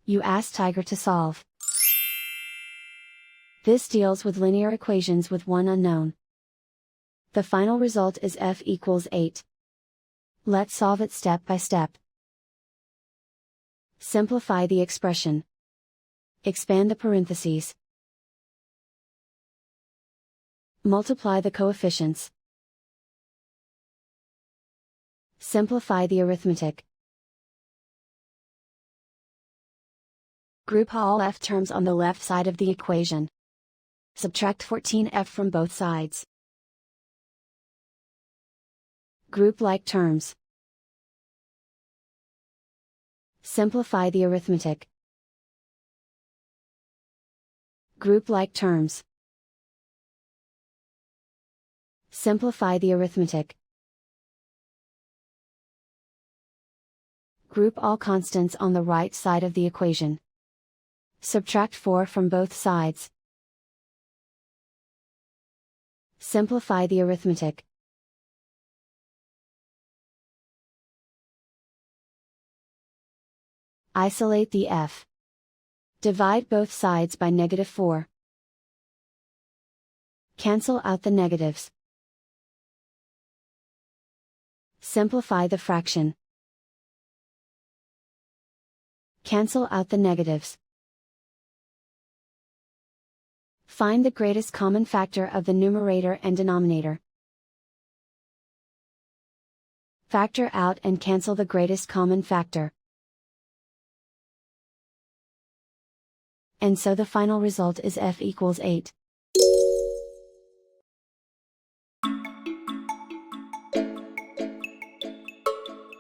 You ask Tiger to solve. This deals with linear equations with one unknown. The final result is f equals 8. Let's solve it step by step. Simplify the expression. Expand the parentheses. Multiply the coefficients. Simplify the arithmetic. Group all f terms on the left side of the equation. Subtract 14f from both sides. Group like terms. Simplify the arithmetic. Group like terms. Simplify the arithmetic. Group all constants on the right side of the equation. Subtract 4 from both sides. Simplify the arithmetic. Isolate the f. Divide both sides by -4. Cancel out the negatives. Simplify the fraction. Cancel out the negatives. Find the greatest common factor of the numerator and denominator. Factor out and cancel the greatest common factor. And so the final result is f equals 8.